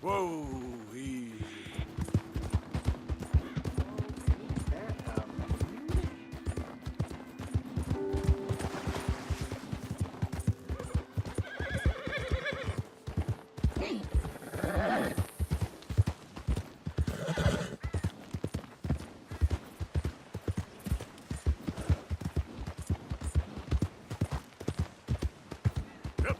Whoa, easy. Yep.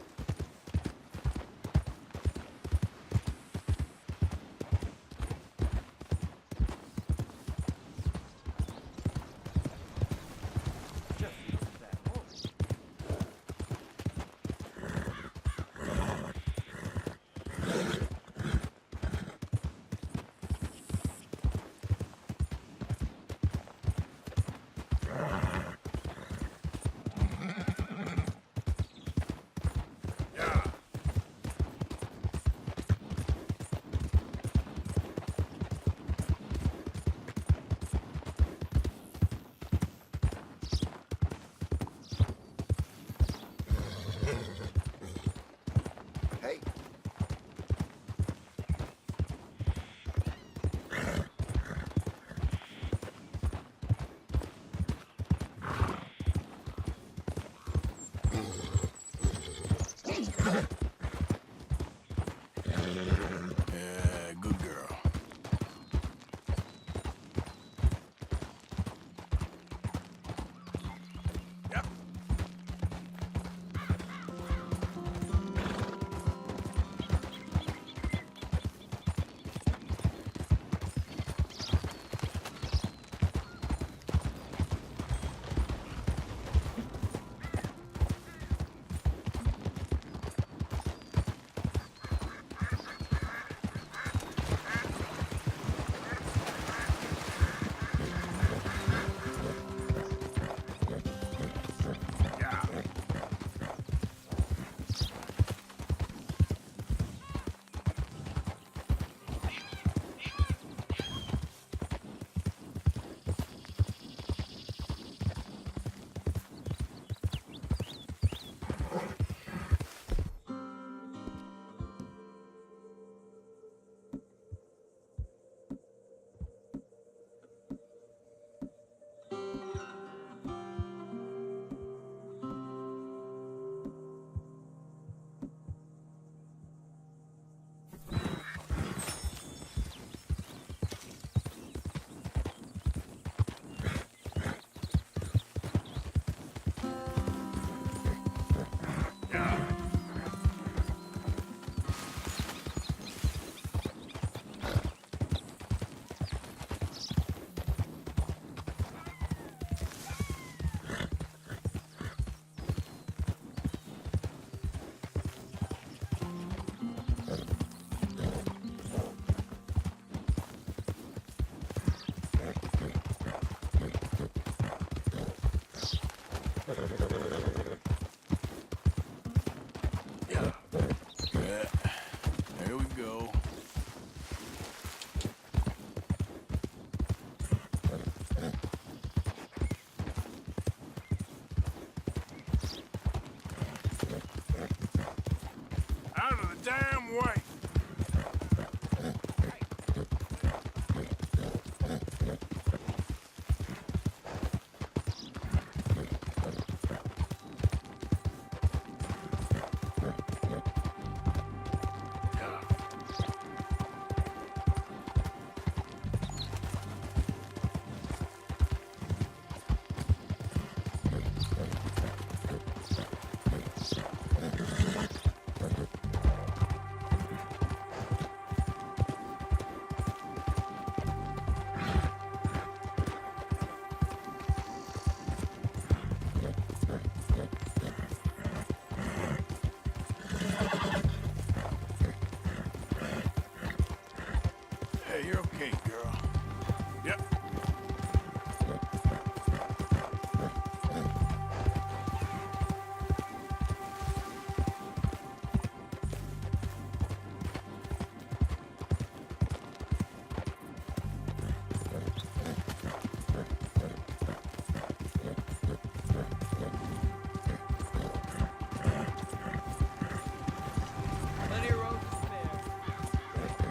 Yeah. Hey, Yeah, good girl. Yep. Yeah. Yeah. Yeah. Yeah. There we go. Out of the damn way. Yeah. Hey, you're okay, girl. Yep. Plenty of room to spare.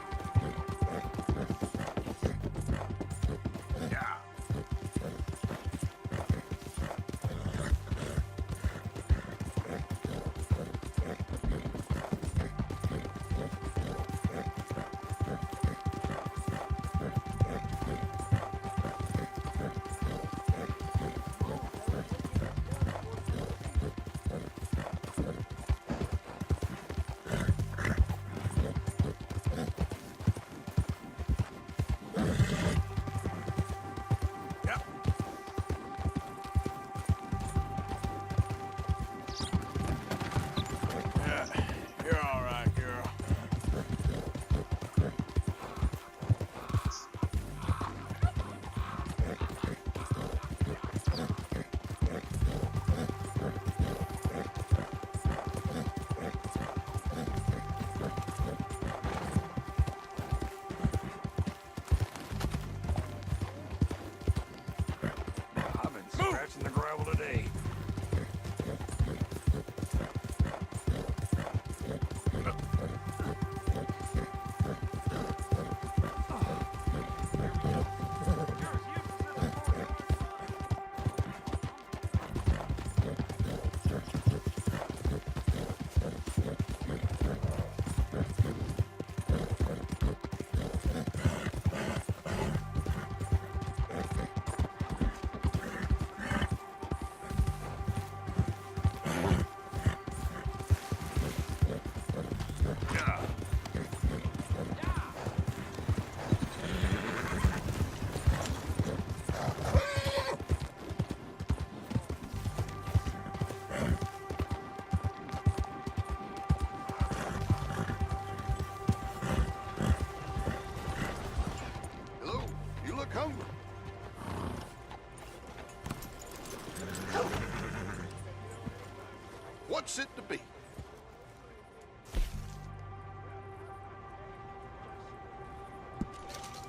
wants it to be.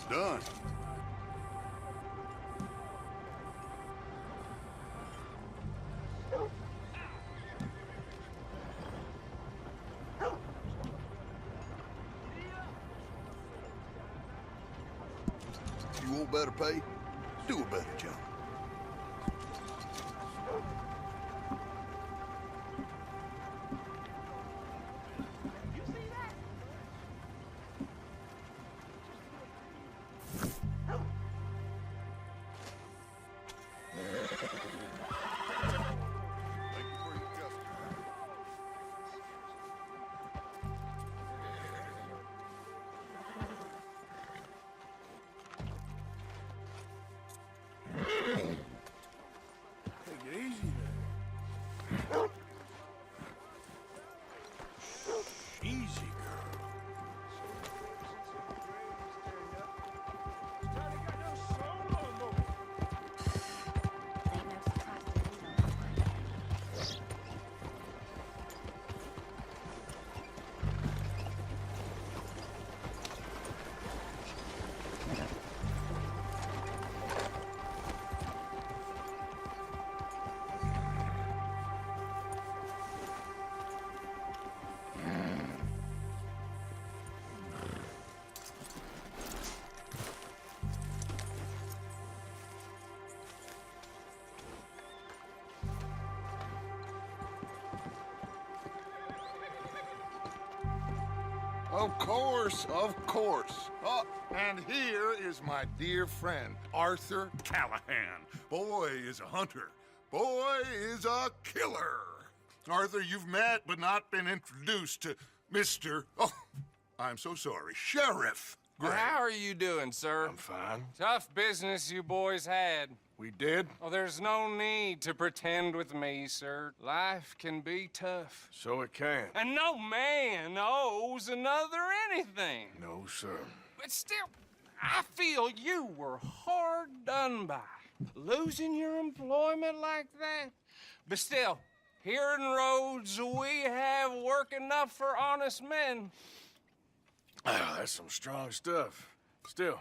Done. You want better pay? Do a better job. Take it easy there. Easy, girl. Of course, of course. Oh, and here is my dear friend, Arthur Callahan. Boy is a hunter. Boy is a killer. Arthur, you've met but not been introduced to Mr. Oh, I'm so sorry, Sheriff Gray. How are you doing, sir? I'm fine. Tough business you boys had. We did? Oh, there's no need to pretend with me, sir. Life can be tough. So it can. And no man owes another anything. No, sir. But still, I feel you were hard done by. Losing your employment like that. But still, here in Rhodes, we have work enough for honest men. Ah, that's some strong stuff. Still,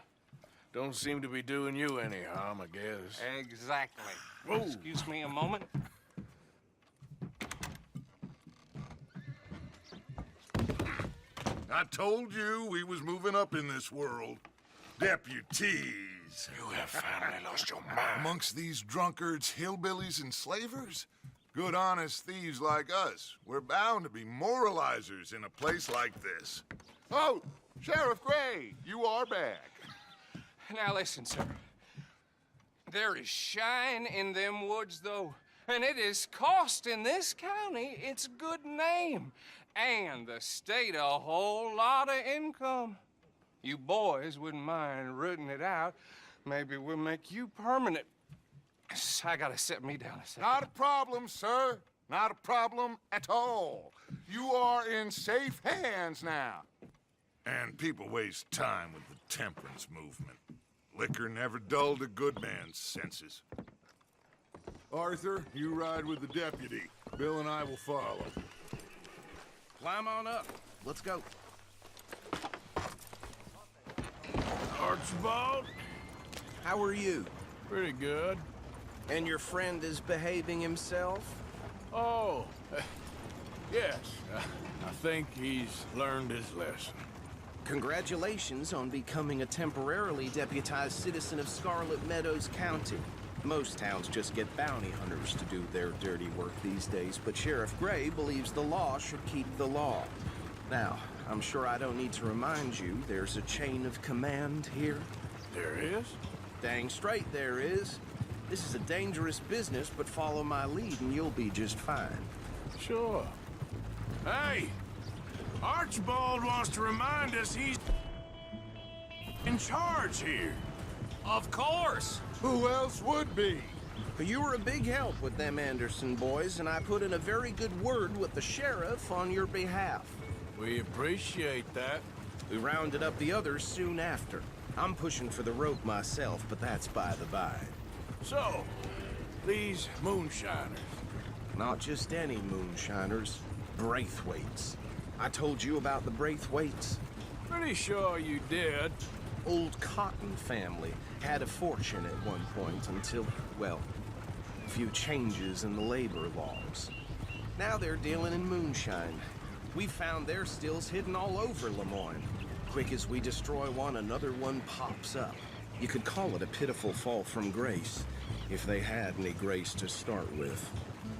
don't seem to be doing you any harm, I guess. Exactly. Whoa. Excuse me a moment. I told you we was moving up in this world. Deputies. You have finally lost your mind. Amongst these drunkards, hillbillies, and slavers? Good, honest thieves like us. We're bound to be moralizers in a place like this. Oh, Sheriff Gray, you are back. Now listen, sir. There is shine in them woods, though, and it is costing this county its good name and the state a whole lot of income. You boys wouldn't mind rooting it out. Maybe we'll make you permanent. I gotta sit me down a second. Not a problem, sir. Not a problem at all. You are in safe hands now. And people waste time with the temperance movement. Liquor never dulled a good man's senses. Arthur, you ride with the deputy. Bill and I will follow. Climb on up. Let's go. Archibald? How are you? Pretty good. And your friend is behaving himself? Oh, yes. I think he's learned his lesson. Congratulations on becoming a temporarily deputized citizen of Scarlet Meadows County. Most towns just get bounty hunters to do their dirty work these days, but Sheriff Gray believes the law should keep the law. Now, I'm sure I don't need to remind you there's a chain of command here. There is? Dang straight there is. This is a dangerous business, but follow my lead and you'll be just fine. Sure. Hey! Archibald wants to remind us he's in charge here. Of course. Who else would be? You were a big help with them Anderson boys, and I put in a very good word with the sheriff on your behalf. We appreciate that. We rounded up the others soon after. I'm pushing for the rope myself, but that's by the by. So, these moonshiners, Not just any moonshiners. Braithwaites. I told you about the Braithwaites? Pretty sure you did. Old Cotton family had a fortune at one point until, well, a few changes in the labor laws. Now they're dealing in moonshine. We found their stills hidden all over Lemoyne. Quick as we destroy one, another one pops up. You could call it a pitiful fall from grace, if they had any grace to start with.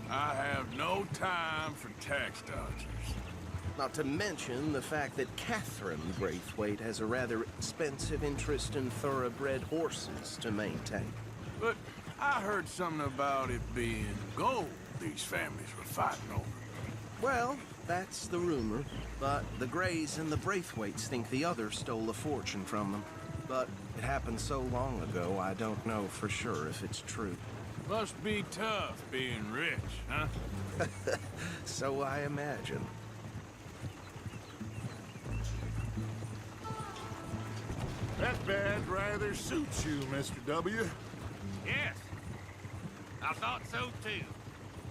I have no time for tax dodgers. Not to mention the fact that Catherine Braithwaite has a rather expensive interest in thoroughbred horses to maintain. But I heard something about it being gold these families were fighting over. Well, that's the rumor, but the Greys and the Braithwaites think the other stole a fortune from them. But it happened so long ago, I don't know for sure if it's true. Must be tough being rich, huh? So I imagine. That badge rather suits you, Mr. W. Yes, I thought so too.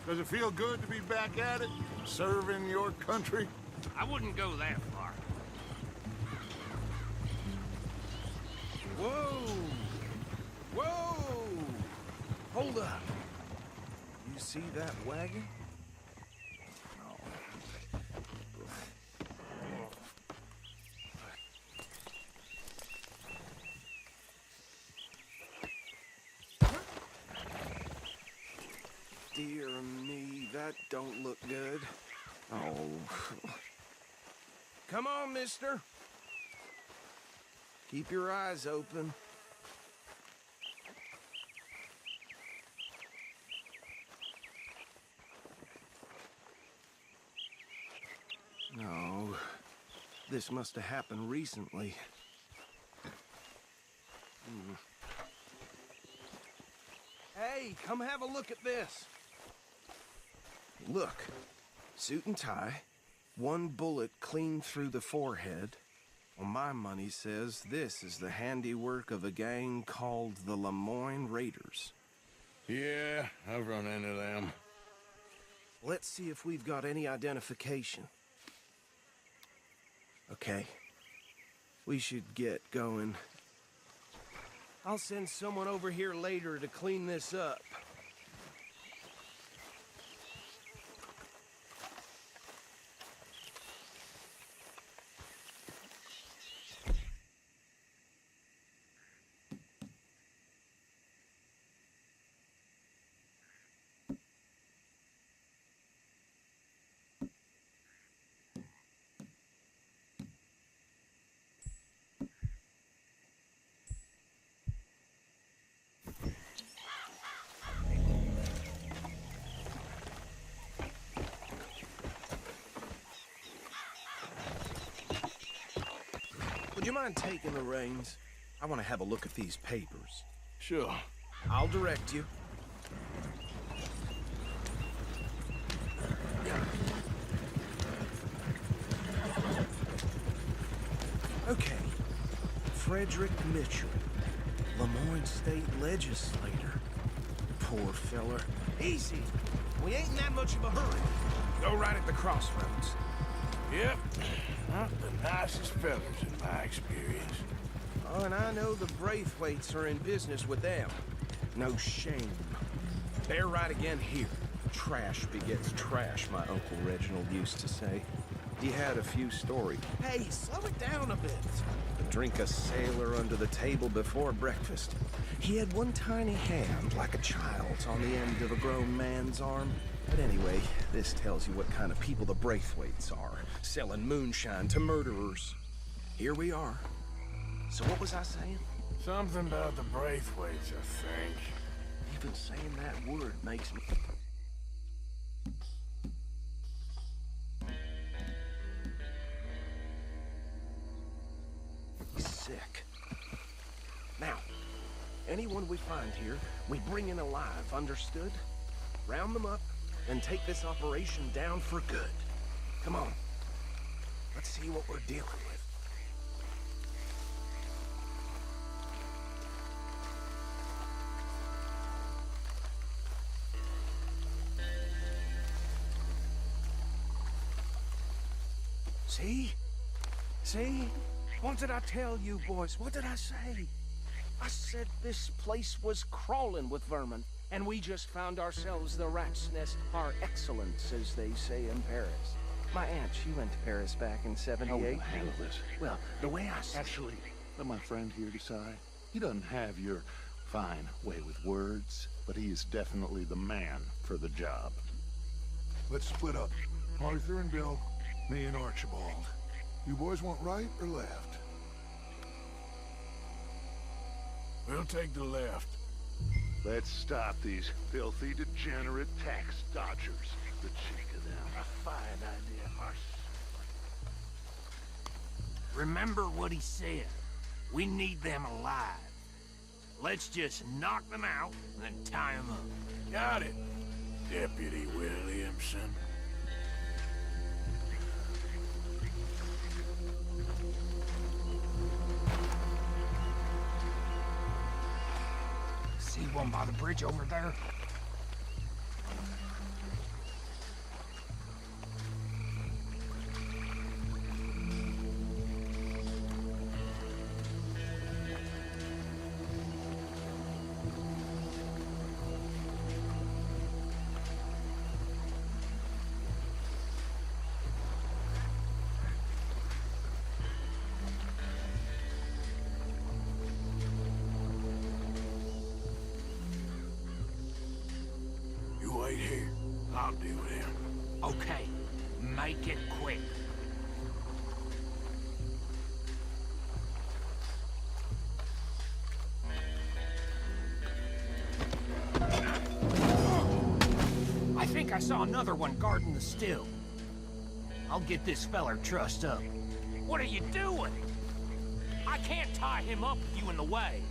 Does it feel good to be back at it, serving your country? I wouldn't go that far. Whoa! Whoa! Hold up. You see that wagon? Dear me, that don't look good. Oh. Come on, mister. Keep your eyes open. No. This must have happened recently. Hey, come have a look at this. Look, suit and tie, one bullet clean through the forehead. Well, my money says this is the handiwork of a gang called the Lemoyne Raiders. Yeah, I've run into them. Let's see if we've got any identification. Okay. We should get going. I'll send someone over here later to clean this up. Would you mind taking the reins? I want to have a look at these papers. Sure. I'll direct you. Okay. Frederick Mitchell, Lemoyne State Legislator. Poor feller. Easy. We ain't in that much of a hurry. Go right at the crossroads. Yep. Not the nicest fellas in my experience. Oh, and I know the Braithwaites are in business with them. No shame. They're right again here. Trash begets trash, my Uncle Reginald used to say. He had a few stories. Hey, slow it down a bit. Drink a sailor under the table before breakfast. He had one tiny hand, like a child's, on the end of a grown man's arm. But anyway, this tells you what kind of people the Braithwaites are, selling moonshine to murderers. Here we are. So what was I saying? Something about the Braithwaites, I think. Even saying that word makes me... sick. Now, anyone we find here, we bring in alive, understood? Round them up, and take this operation down for good. Come on. Let's see what we're dealing with. See? See? What did I tell you, boys? What did I say? I said this place was crawling with vermin, and we just found ourselves the rat's nest par excellence, as they say in Paris. My aunt, she went to Paris back in '78. How will you handle this? Well, the way I see Actually, let my friend here decide. He doesn't have your fine way with words, but he is definitely the man for the job. Let's split up. Arthur and Bill, me and Archibald. You boys want right or left? We'll take the left. Let's stop these filthy, degenerate tax dodgers. The cheek of them. A fine idea, Arthur. Remember what he said. We need them alive. Let's just knock them out and then tie them up. Got it, Deputy Williamson. See one by the bridge over there? You wait here. I'll deal with him. Okay, make it quick. I think I saw another one guarding the still. I'll get this feller trussed up. What are you doing? I can't tie him up with you in the way.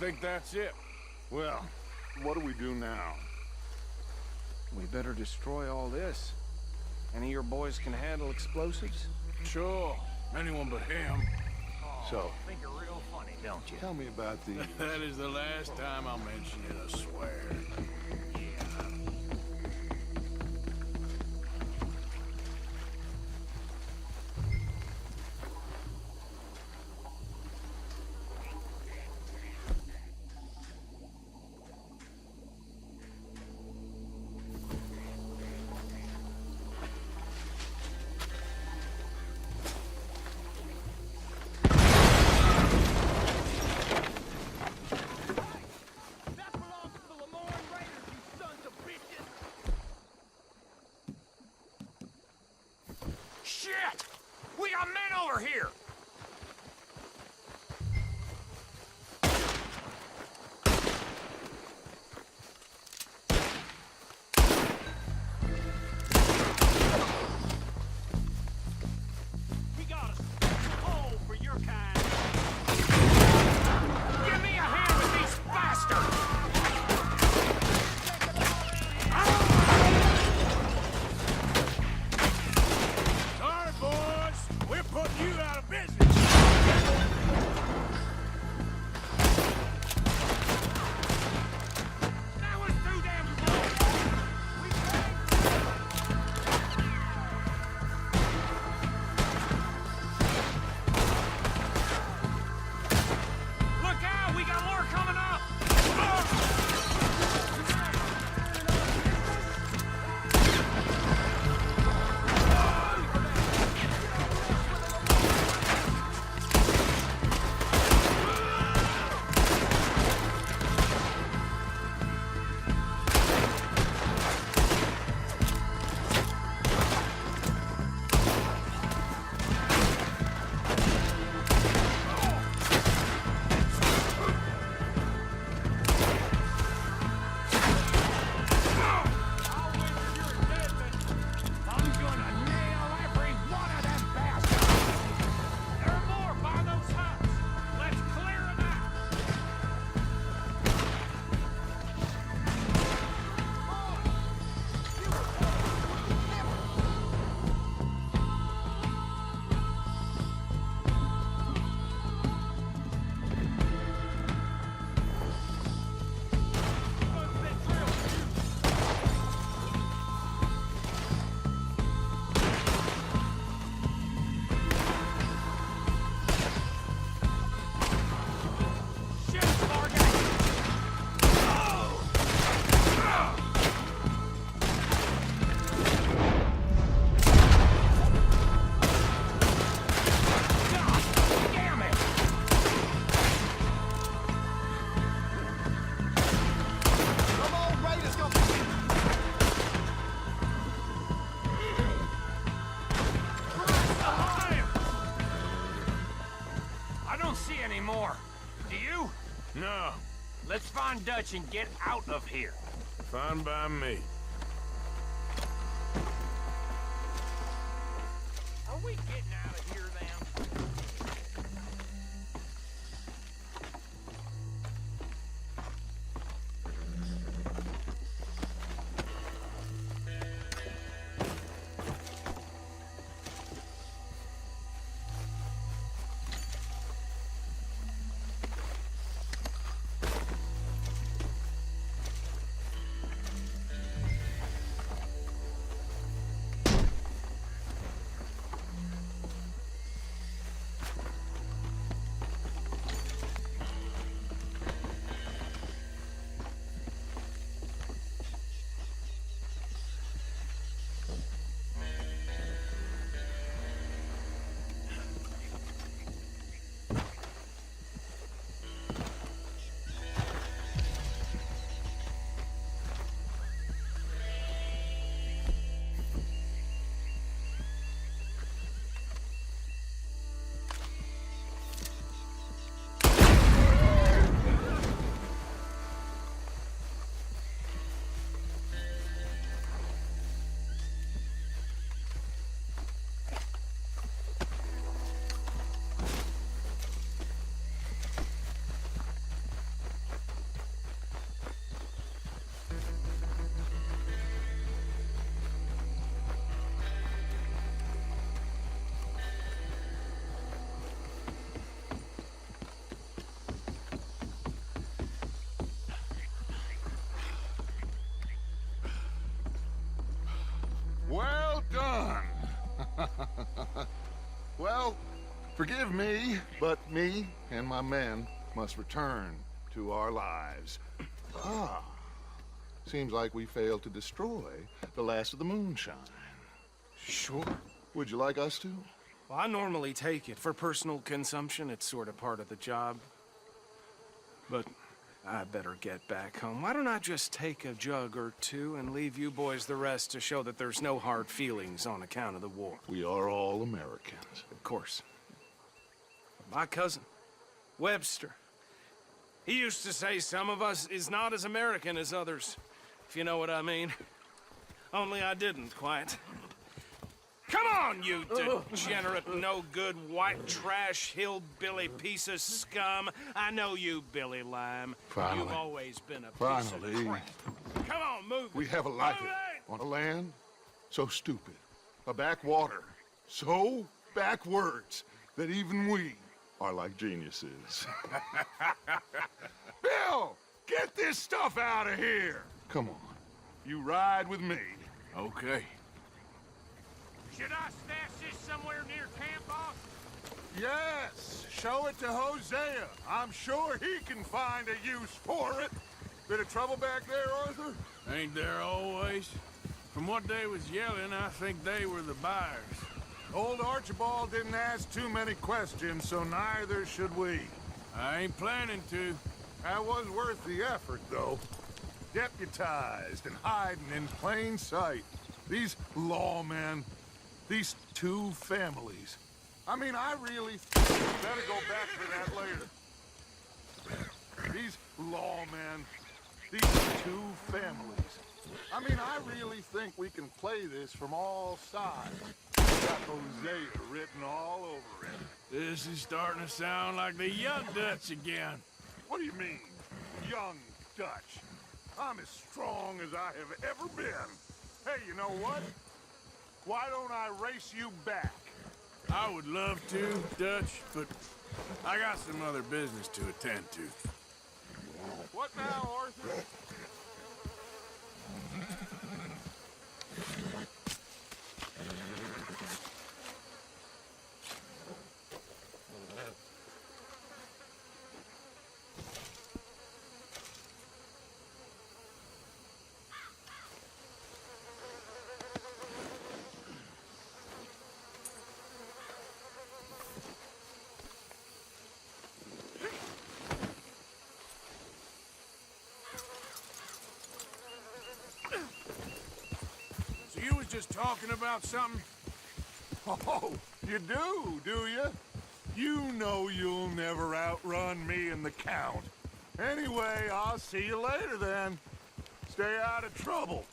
think that's it. Well, what do we do now? We better destroy all this. Any of your boys can handle explosives? Sure. Anyone but him. So, Think you're real funny, don't you? tell me about the... That is the last time I'll mention it, I swear. Shit! We got men over here! We got a hole for your kind. Give me a hand with these bastards! Sorry, boys. We're putting you out of business. That was too damn slow! Look out! We got more coming up! I'm gonna nail every one of them bastards! There are more by those huts! Let's clear them out! Shit, Fargate! God damn it! Come on, Raiders, go! I don't see any more. Do you? No. Let's find Dutch and get out of here. Fine by me. Are we getting out of here then? Well, forgive me, but me and my men must return to our lives. Ah, seems like we failed to destroy the last of the moonshine. Sure. Would you like us to? Well, I normally take it. For personal consumption, it's sort of part of the job. But I better get back home. Why don't I just take a jug or two and leave you boys the rest to show that there's no hard feelings on account of the war? We are all Americans. Of course. My cousin, Webster, he used to say some of us is not as American as others, if you know what I mean. Only I didn't quite. Come on, you degenerate, no-good, white trash, hillbilly piece of scum. I know you, Billy Lime. Finally. You've always been a piece Finally. of crap. Come on, move We it. have a life Move it! on a land so stupid, a backwater so backwards that even we are like geniuses. Bill, get this stuff out of here! Come on, you ride with me. Okay. Should I stash this somewhere near camp, boss? Yes, show it to Hosea. I'm sure he can find a use for it. Bit of trouble back there, Arthur? Ain't there always? From what they was yelling, I think they were the buyers. Old Archibald didn't ask too many questions, so neither should we. I ain't planning to. That was worth the effort, though. Deputized and hiding in plain sight. These lawmen, these two families. I mean, I really better go back to that later. These lawmen, these two families. I mean, I really think we can play this from all sides. Got Hosea written all over it. This is starting to sound like the Young Dutch again. What do you mean, young Dutch? I'm as strong as I have ever been. Hey, you know what? Why don't I race you back? I would love to, Dutch, but I got some other business to attend to. What now, Arthur? So you was just talking about something? Oh, you do you? You know you'll never outrun me and the Count. Anyway, I'll see you later then. Stay out of trouble.